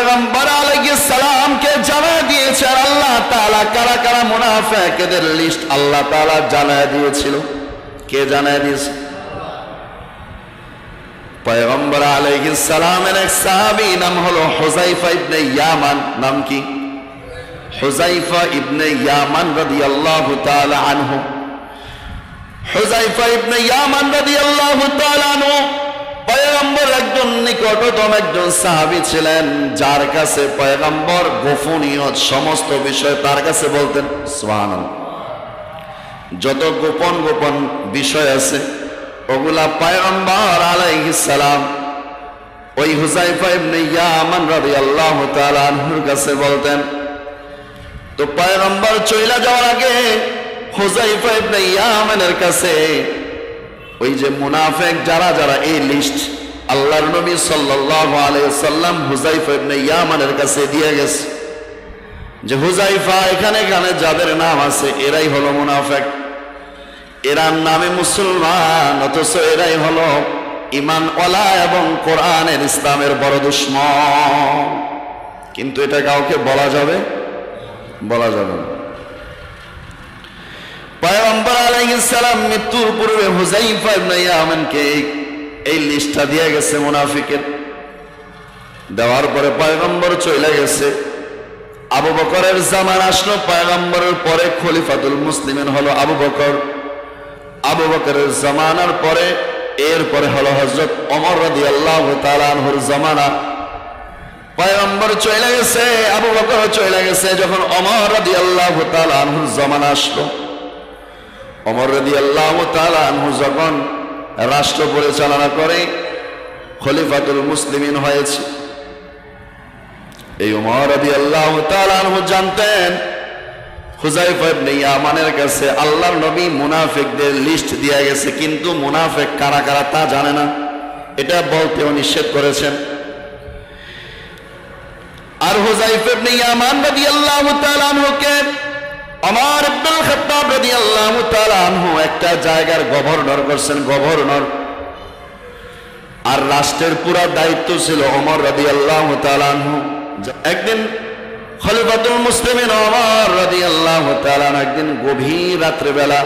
পয়গম্বর আলাইহিস সালামকে জানায় দিয়েছে, আর আল্লাহ তাআলা কারা কারা মুনাফিকদের লিস্ট আল্লাহ তাআলা জানায় দিয়েছিল। কে জানায় দিয়েছে? পয়গম্বর আলাইহিস সালামের এক সাহাবী, নাম হলো হুযায়ফা ইবনে ইয়ামান। নাম কি? হুযায়ফা ইবনে ইয়ামান রাদিয়াল্লাহু তাআলা আনহু। হুযায়ফা ইবনে ইয়ামান রাদিয়াল্লাহু তাআলা আনহু পয়গম্বর একজন নিকটতম একজন সাহাবী ছিলেন, যার কাছে পয়গম্বর গোপনীয় সমস্ত বিষয় তার কাছে বলতেন। সুবহানাল্লাহ। যত গোপন গোপন বিষয় আছে ওগুলা পয়গম্বর আলাইহিস সালাম ওই হুযায়ফা ইবনে ইয়ামান রাদিয়াল্লাহু তাআলা আনহুর কাছে বলতেন। তো পয়গম্বর চলে যাওয়ার আগে হুযায়ফা ইবনে ইয়ামানের কাছে ওই যে মুনাফিক যারা যারা এই লিস্ট আল্লাহর নবী সাল্লাল্লাহু আলাইহি ওয়াসাল্লাম হুযায়ফা ইবনে ইয়ামানের কাছে দিয়ে গেছে যে হুযায়ফা এখানে এখানে যাদের নাম আছে এরাই হলো মুনাফিক, এরা নামে মুসলমান অথচ এরাই হলো ঈমানওয়ালা এবং কোরআনের ইসলামের বড় দুশমন। কিন্তু এটা কাউকে বলা যাবে? বলা যাবে না। পয়গম্বর আলাইহিস সালাম মৃত্যুর পূর্বে হুযায়ফা ইবনে ইয়ামানকে এই লিস্টটা দিয়ে গেছে মুনাফিকের। দেওয়ার পরে পয়গম্বর চলে গেছে। আবু বকরের জামান আসলো। পয়গম্বরের পরে খলিফাতুল মুসলিমিন হলো আবু বকর। আবু বকরের জামানার পরে এরপরে হলো হযরত ওমর রাদিয়াল্লাহু তাআলা আনহুর জামানা। পয়গম্বর চলে গেছে, আবু বকর চলে গেছে। যখন ওমর রাদিয়াল্লাহু তাআলা আনহুর জামানা আসলো, ওমর রাদিয়াল্লাহু তাআলা আনহু যখন রাষ্ট্র পরিচালনা করে খলিফাতুল মুসলিমিন হয়েছে, এই ওমর রাদিয়াল্লাহু তাআলা আনহু জানতেন হুযায়ফা ইবনে ইয়ামানের কাছে আল্লাহর নবী মুনাফিকদের লিস্ট দিয়ে গেছে, কিন্তু মুনাফিক কারা কারা তা জানে না, এটা বলতেও নিষেধ করেছেন। আর হুযায়ফা ইবনে ইয়ামান রাদিয়াল্লাহু তাআলা আনহুকে ওমর ইবনুল খাত্তাব রাদিয়াল্লাহু তাআলা আনহু একটা জায়গার গভর্নর করছেন, গভর্নর। আর রাষ্ট্রের পুরো দায়িত্ব ছিল ওমর রাদিয়াল্লাহু তাআলা আনহু। একদিন খলিফাতুল মুসলিমিন ওমর রাদিয়াল্লাহু তাআলা আনহু একদিন গভীর রাত্রে বেলা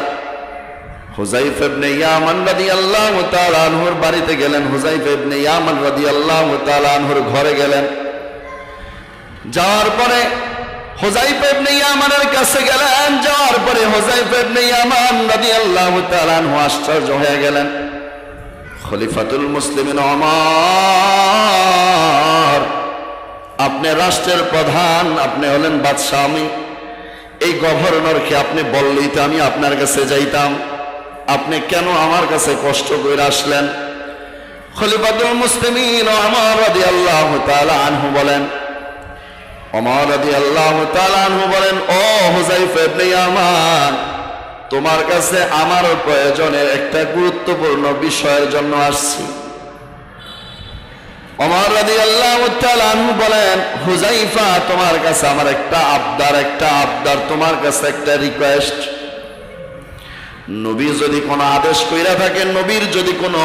হুযায়ফা ইবনে ইয়ামান রাদিয়াল্লাহু তাআলা আনহুর বাড়িতে গেলেন। হুযায়ফা ইবনে ইয়ামান রাদিয়াল্লাহু তাআলা আনহুর ঘরে গেলেন। যাওয়ার পরে হুযায়ফা ইবনে ইয়ামানের কাছে গেলেন। যাওয়ার পরে হুযায়ফা ইবনে ইয়ামান রাদিয়াল্লাহু তাআলা আনহু আশ্চর্য হয়ে গেলেন। খলিফাতুল মুসলিমিন ওমর, আপনি রাষ্ট্রের প্রধান, আপনি হলেন বাদশাহ, আমি এই গভর্নরকে আপনি বললেই তো আমি আপনার কাছে যাইতাম, আপনি কেন আমার কাছে কষ্ট করে আসলেন? খলিফাতুল মুসলিমিন ওমর রাদিয়াল্লাহু তাআলা আনহু বলেন, ওমর রাদিয়াল্লাহু তাআলা আনহু বলেন, ও হুযায়ফা ইবনে ইয়ামান, তোমার কাছে আমার প্রয়োজনের একটা গুরুত্বপূর্ণ বিষয়ের জন্য আসছি। ওমর রাদিয়াল্লাহু তাআলা আনহু বলেন, হুযায়ফা, তোমার কাছে আমার একটা আবদার, তোমার কাছে একটা রিকোয়েস্ট। নবী যদি কোনো আদেশ কইরা থাকেন, নবীর যদি কোনো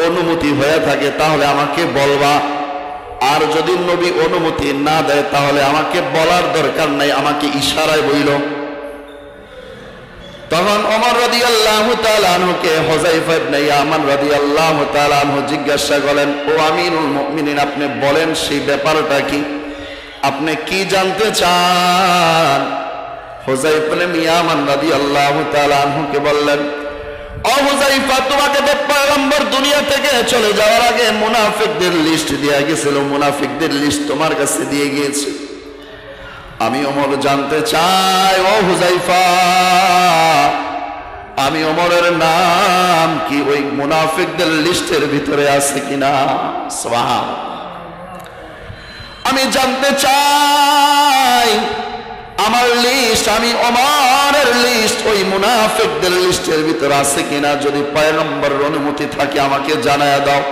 অনুমতি হয়ে থাকে তাহলে আমাকে বলবা, আর যদি নবী অনুমতি না দেয় তাহলে আমাকে বলার দরকার নাই, আমাকে ইশারায় বইল। তখন ওমর রাদিয়াল্লাহু তাআলা আনহুকে হুযায়ফা ইবনে ইয়ামান রাদিয়াল্লাহু তাআলা আনহু জিজ্ঞাসা করলেন, ও আমিরুল মুমিনিন, আপনি বলেন সেই ব্যাপারটা কি, আপনি কি জানতে চান? হুযায়ফা ইবনে ইয়ামান রাদিয়াল্লাহু তাআলা আনহুকে বললেন, ও হুযায়ফা, তোমাকে তো পয়গম্বর দুনিয়া থেকে চলে যাওয়ার আগে মুনাফিকদের লিস্ট দিয়ে গেছিল, মুনাফিকদের লিস্ট তোমার কাছে দিয়ে গিয়েছে। আমি ওমর জানতে চাই, ও হুযায়ফা, আমি ওমরের নাম কি ওই মুনাফিকদের লিস্টের ভিতরে আছে কিনা? সুবহানাল্লাহ। আমি জানতে চাই আমার লিস্ট, আমি ওমরের লিস্ট ওই মুনাফিকদের লিস্টের ভিতরে আছে কিনা। যদি পয়গম্বরের অনুমতি থাকে আমাকে জানায়া দাও,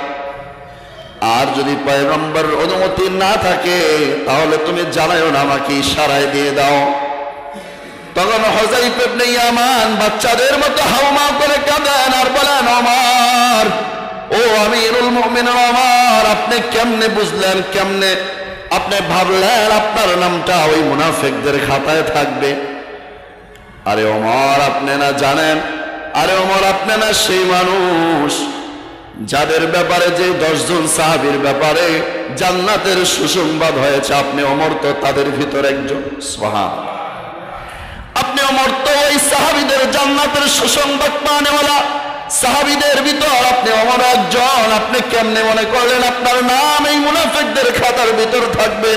আর যদি পয়গম্বরের অনুমতি না থাকে তাহলে তুমি জানাও না, আমাকে ইশারায় দিয়ে দাও। তখন হুযায়ফা ইবনে ইয়ামান বাচ্চাদের মতো হাউমাউ করে কাঁদেন আর বলেন, ওমর, ও আমিরুল মুমিনিন ওমর, আপনি কেমনে বুঝলেন, কেমনে আপনি ভাবলেন আপনার নামটা ওই মুনাফিকদের খাতায় থাকবে। আরে ওমর, আপনি না জানেন, আরে ওমর আপনি না সেই মানুষ যাদের ব্যাপারে যে 10 জন সাহাবীর ব্যাপারে জান্নাতের সুসংবাদ হয়েছে, আপনি ওমর তো তাদের ভিতর একজন। সুবহানাল্লাহ। আপনি ওমর তো ওই সাহাবীদের জান্নাতের সুসংবাদ পানেওয়ালা সাহাবীদের ভিতর আপনি ওমর একজন। আপনি কেমনে মনে করলেন আপনার নাম এই মুনাফিকদের খাতার ভিতর থাকবে?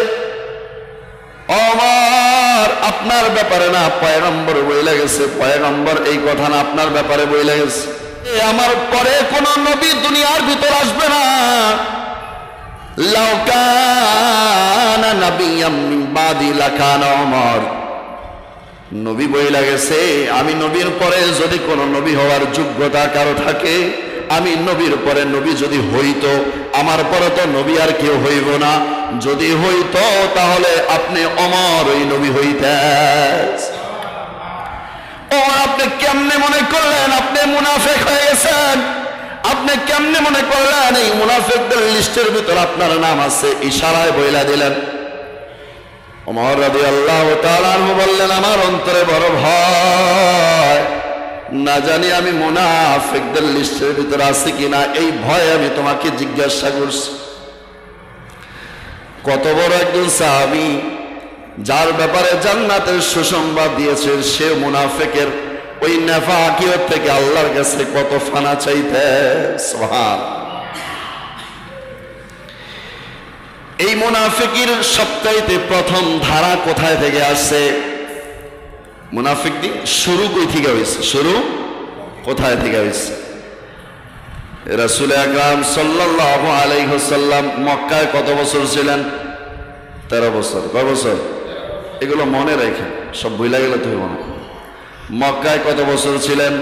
ওমর, আপনার ব্যাপারে না পয়গম্বর বইলা গেছে, পয়গম্বর এই কথা না আপনার ব্যাপারে বইলা গেছে। আমার পরে কোন নবী দুনিয়ার ভিতর আসবে না। লাউ কানা নাবিয়্যাম মিন বাদি লাকানা ওমর। নবী বইলা গেছে, আমি নবীর পরে যদি কোন নবী হওয়ার যোগ্যতা কারো থাকে, আমি নবীর পরে নবী যদি হইতো, আমার পরে তো নবী আর কেউ হইব না। যদি হইতো তাহলে আপনি ওমর ওই নবী হইতেন। ওমর, আপনি কেমনে মনে করলেন আপনি মুনাফিক হয়ে গেছেন? আপনি কেমনে মনে করলেন এই মুনাফিকদের লিস্টের ভিতর আপনার নাম আছে? ইশারায় বইলা দিলেন। ওমর রাদিয়াল্লাহু তাআলা আনহু বললেন, আমার অন্তরে বড় ভয়, না জানি আমি মুনাফিকদের লিস্টের ভিতর আছি কিনা, এই ভয়ে আমি তোমাকে জিজ্ঞাসা করছি। কত বড় একজন সাহাবী, যার ব্যাপারে জান্নাতের সুসংবাদ দিয়েছে, সে মুনাফিকের ওই নেফাকিয়ত থেকে আল্লাহর কাছে কত ফানা চাইতে। সুবহানাল্লাহ। এই মুনাফিকের সবচাইতে প্রথম ধারা কোথায় থেকে আসছে? মুনাফিকদের শুরু কই থেকে হয়েছে? শুরু কোথায় থেকে হয়েছে? রাসূল আকরাম সাল্লাল্লাহু আলাইহি ওয়াসাল্লাম মক্কায় কত বছর ছিলেন? 13 বছর। কয় বছর? এগুলো মনে রাখেন, সব ভুলে গেলে তো মনে। মক্কায় কত বছর ছিলেন?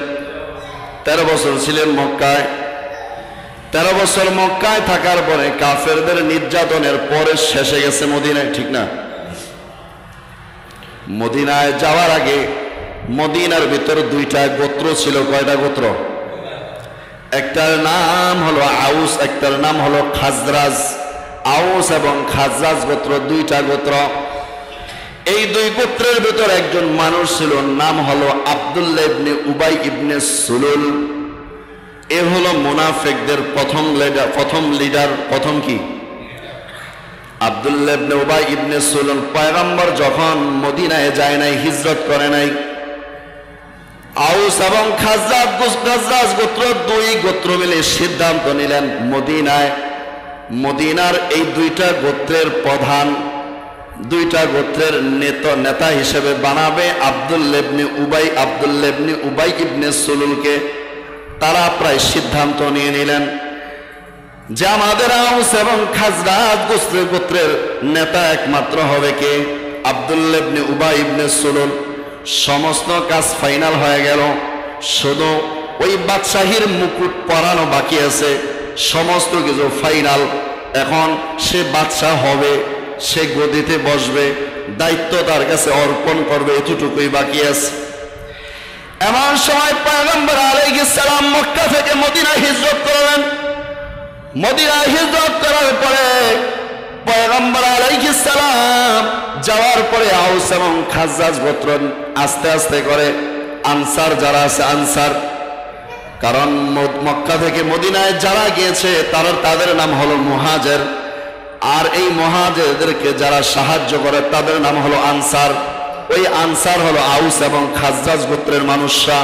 13 বছর ছিলেন মক্কায়। 13 বছর মক্কায় থাকার পরে কাফেরদের নির্যাতনের পরে শেষে গেছে মদিনায়, ঠিক না? মদিনায় যাওয়ার আগে মদিনার ভিতর 2টা গোত্র ছিল। কয়টা গোত্র? একটার নাম হলো আউস, একটার নাম হলো খাজরাজ। আউস এবং খাজরাজ গোত্র 2টা গোত্র। এই 2 গোত্রের ভিতর একজন মানুষ ছিল, নাম হলো আব্দুল্লাহ ইবনে উবাই ইবনে সুলুল। এ হলো মুনাফিকদের প্রথম লিডার। প্রথম কি? আব্দুল্লাহ ইবনে উবাই ইবনে সুলুল। পয়গম্বর যখন মদিনায় যায় নাই, হিজরত করে নাই, আউস এবং খাজরাজ গোত্র 2 গোত্র মিলে সিদ্ধান্ত নিলেন মদিনার এই 2টা গোত্রের প্রধান, 2টা গোত্রের নেতা হিসেবে বানাবে আব্দুল্লাহ ইবনে উবাই ইবনে সুলুলকে। তারা প্রায় সিদ্ধান্ত নিয়ে নিলেন যে আমাদের আউস এবং খাজরাজ গোত্রের নেতা একমাত্র হবে কে? আব্দুল্লাহ ইবনে উবাই ইবনে সুলুল। সমস্ত কাজ ফাইনাল হয়ে গেল, শুধু ওই বাদশাহীর মুকুট পরানো বাকি আছে। সমস্ত কিছু ফাইনাল। এখন সে বাদশাহ হবে, সে গদিতে বসবে, দায়িত্ব তার কাছে অর্পণ করবে, এতটুকুই বাকি আছে। এমন সময় পয়গম্বর আলাইহিস সালাম মক্কা থেকে মদিনায় হিজরত করলেন। মদিনায় হিজরত করার পরে পয়গম্বর আলাইহিস সালাম যাওয়ার পরে আউস এবং খাজরাজ গোত্র আস্তে আস্তে করে আনসার যারা আছে, আনসার, কারণ মক্কা থেকে মদিনায় যারা গিয়েছে তাদের নাম হলো মুহাজির, আর এই মুহাজিরদেরকে যারা সাহায্য করে তাদের নাম হলো আনসার। ওই আনসার হলো আউস এবং খাজরাজ গোত্রের মানুষরা।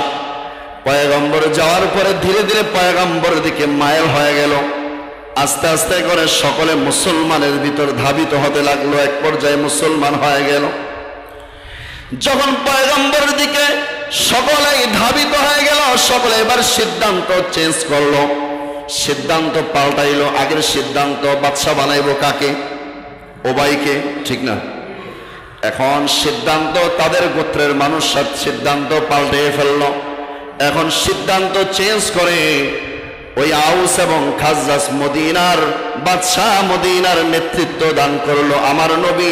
পয়গম্বর যাওয়ার পরে ধীরে ধীরে পয়গম্বরের দিকে মাইল হয়ে গেল। আস্তে আস্তে করে সকলে মুসলমানের ভিতর ধাবিত হতে লাগলো, এক পর্যায়ে মুসলমান হয়ে গেল। যখন পয়গম্বরের দিকে সকলেই ধাবিত হয়ে গেল, সকলে এবার সিদ্ধান্ত চেঞ্জ করলো, সিদ্ধান্ত পাল্টাইলো। আগের সিদ্ধান্ত বাদশা বানাইবো কাকে? উবাইকে, ঠিক না? এখন সিদ্ধান্ত তাদের গোত্রের মানুষ সিদ্ধান্ত পাল্টে ফেললো। এখন সিদ্ধান্ত চেঞ্জ করে ওই আউস এবং খাজরাজ মদিনার বাদশা, মদিনার নেতৃত্ব দান করলো আমার নবী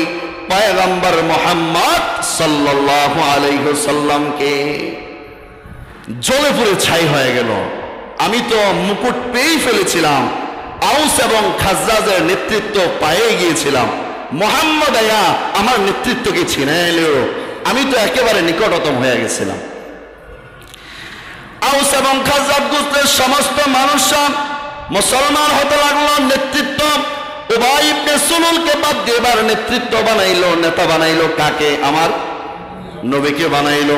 পয়গম্বর মুহাম্মদ সাল্লাল্লাহু আলাইহি ওয়াসাল্লামকে। জ্বলে পুড়ে ছাই হয়ে গেল। আমি তো মুকুট পেয়ে ফেলেছিলাম, আউস এবং খাজরাজের নেতৃত্ব পেয়ে গিয়েছিলাম, মুহাম্মদ আয়া আমার নেতৃত্বকে ছিনে এলো, আমি তো একেবারে নিকটতম হয়ে গেছিলাম। আউস এবং খাজরাজ গোত্রের সমস্ত মানুষরা মুসলমান হতে লাগলো। নেতৃত্ব উবাই ইবনে সুলুলকে বাদ দিয়ে এবার নেতৃত্ব বানাইলো, নেতা বানাইলো কাকে? আমার নবীকে বানাইলো।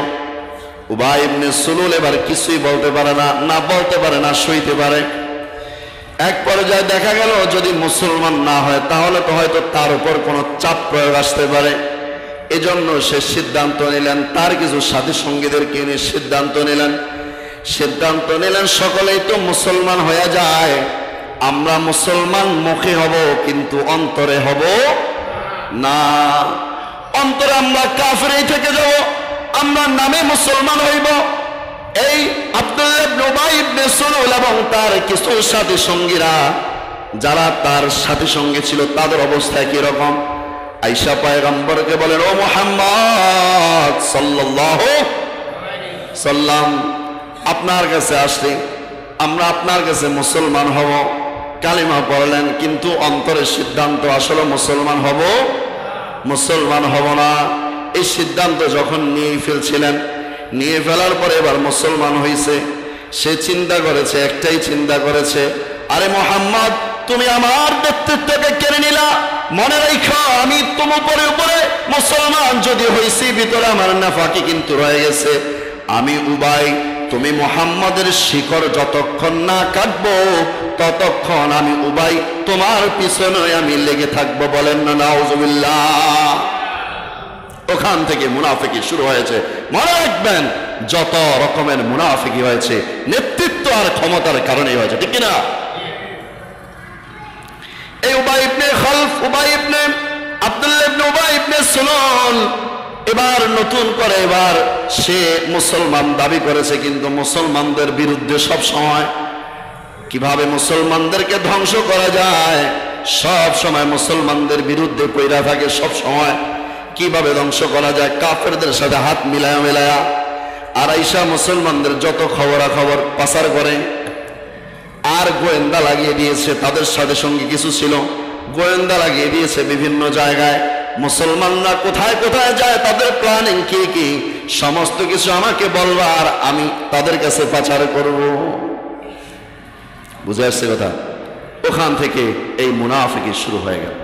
উবাই ইবনে সুলুল এবার কিছুই বলতে পারে না, না বলতে পারে না সইতে পারে। এক পর্যায়ে দেখা গেল যদি মুসলমান না হয় তাহলে তো হয়তো তার উপর কোনো চাপ প্রয়োগ আসতে পারে। এজন্য সে সিদ্ধান্ত নিলেন, তার কিছু সাথী সঙ্গীদেরকে নিয়ে সিদ্ধান্ত নিলেন সকলেই তো মুসলমান হয়ে যায়, আমরা মুসলমান মুখে হব কিন্তু অন্তরে হব না। অন্তরে আমরা কাফিরই থেকে যাব, আমরা নামে মুসলমান হইব। এই আব্দুল্লাহ ইবনে উবাই ইবনে সুলুল এবং তার কিছু সাথী সঙ্গীরা, যারা তার সাথী সঙ্গী ছিল, তাদের অবস্থা কি রকম? আয়েশা পয়গম্বরকে বলেন, ও মুহাম্মদ সাল্লাল্লাহু আলাইহি সাল্লাম, আপনার কাছে আসলে আমরা আপনার কাছে মুসলমান হব। কালিমা পড়লেন কিন্তু অন্তরের সিদ্ধান্ত আসলে মুসলমান হব না। এই সিদ্ধান্ত যখন নিয়ে ফেলছিলেন, নিয়ে ফেলার পরে এবার মুসলমান হয়েছে, সে চিন্তা করেছে, একটাই চিন্তা করেছে, আরে মুহাম্মদ তুমি আমার নেতৃত্বকে কেড়ে নিলা, মনে রাখো আমি তোমার উপরে মুসলমান যদি হইছি, ভিতরে আমার নাফাকি কিন্তু রয়ে গেছে। আমি উবাই, তুমি মুহাম্মাদের শিকড় যতক্ষণ না কাটবো ততক্ষণ আমি উবাই তোমার পিছনে আমি লেগে থাকবো। বলেন না নাউজুবিল্লাহ। ওখান থেকে মুনাফিকি শুরু হয়েছে। মনে রাখবেন যত রকমের মুনাফিকি হয়েছে নেতৃত্ব আর ক্ষমতার কারণেই হয়েছে, ঠিক কিনা? এই উবাই ইবনে খালফ, উবাই ইবনে আব্দুল্লাহ ইবনে উবাই ইবনে সুলুল এবার নতুন করে এবার সে মুসলমান দাবি করেছে, কিন্তু মুসলমানদের বিরুদ্ধে সব সময় কিভাবে মুসলমানদেরকে ধ্বংস করা যায় সব সময় মুসলমানদের বিরুদ্ধে পইরা থাকে। সব সময় কিভাবে ধ্বংস করা যায় কাফেরদের সাথে হাত মিলায়া। আর আয়েশা মুসলমানদের যত খবরাখবর পাচার করে, আর গোয়েন্দা লাগিয়ে দিয়েছে, তাদের সাথে সঙ্গে কিছু ছিল, গোয়েন্দা লাগিয়ে দিয়েছে বিভিন্ন জায়গায়। মুসলমানরা কোথায় কোথায় যায়, তাদের প্ল্যানিং কি সমস্ত কিছু আমাকে বলবা, আর আমি তাদের কাছে পাচার করব। বুঝে আসছে কথা? ওখান থেকে এই মুনাফিকি শুরু হয়ে গেল।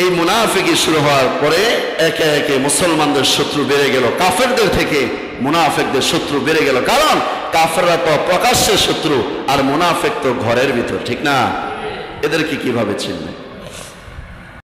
এই মুনাফিকি শুরু হওয়ার পরে একে একে মুসলমানদের শত্রু বেড়ে গেল, কাফেরদের থেকে মুনাফিকদের শত্রু বেড়ে গেল। কারণ কাফেররা তো প্রকাশ্যে শত্রু, আর মুনাফিক তো ঘরের ভিতর, ঠিক না? এদেরকে কিভাবে চিনবে?